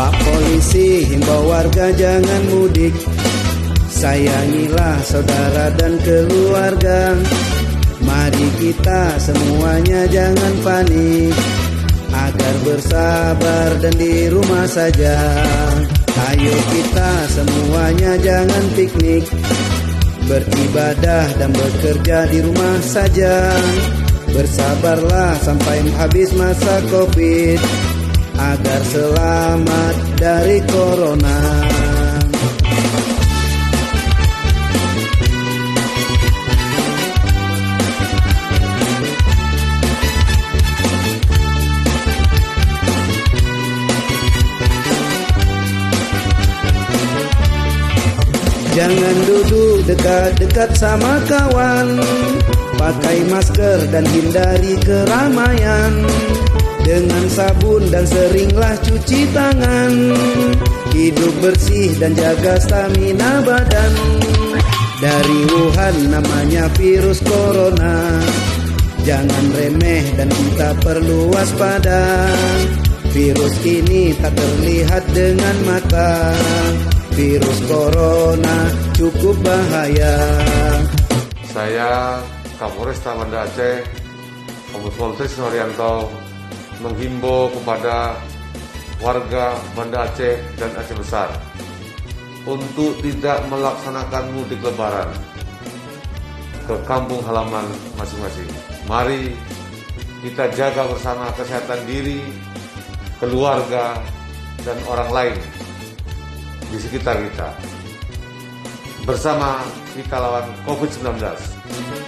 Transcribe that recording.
Pak Polisi himbau warga jangan mudik, sayangilah saudara dan keluarga. Mari kita semuanya jangan panik, agar bersabar dan di rumah saja. Ayo kita semuanya jangan piknik, beribadah dan bekerja di rumah saja. Bersabarlah sampai habis masa Covid, agar selamat dari corona. Jangan duduk dekat-dekat sama kawan, pakai masker dan hindari keramaian. Dengan sabun dan seringlah cuci tangan, hidup bersih dan jaga stamina badan. Dari Wuhan namanya virus corona, jangan remeh dan kita perlu waspada. Virus ini tak terlihat dengan mata, virus corona cukup bahaya. Saya Kapolresta Banda Aceh, Kombes Pol Tris Noryanto, menghimbau kepada warga Banda Aceh dan Aceh Besar untuk tidak melaksanakan mudik lebaran ke kampung halaman masing-masing. Mari kita jaga bersama kesehatan diri, keluarga, dan orang lain di sekitar kita. Bersama kita lawan COVID-19.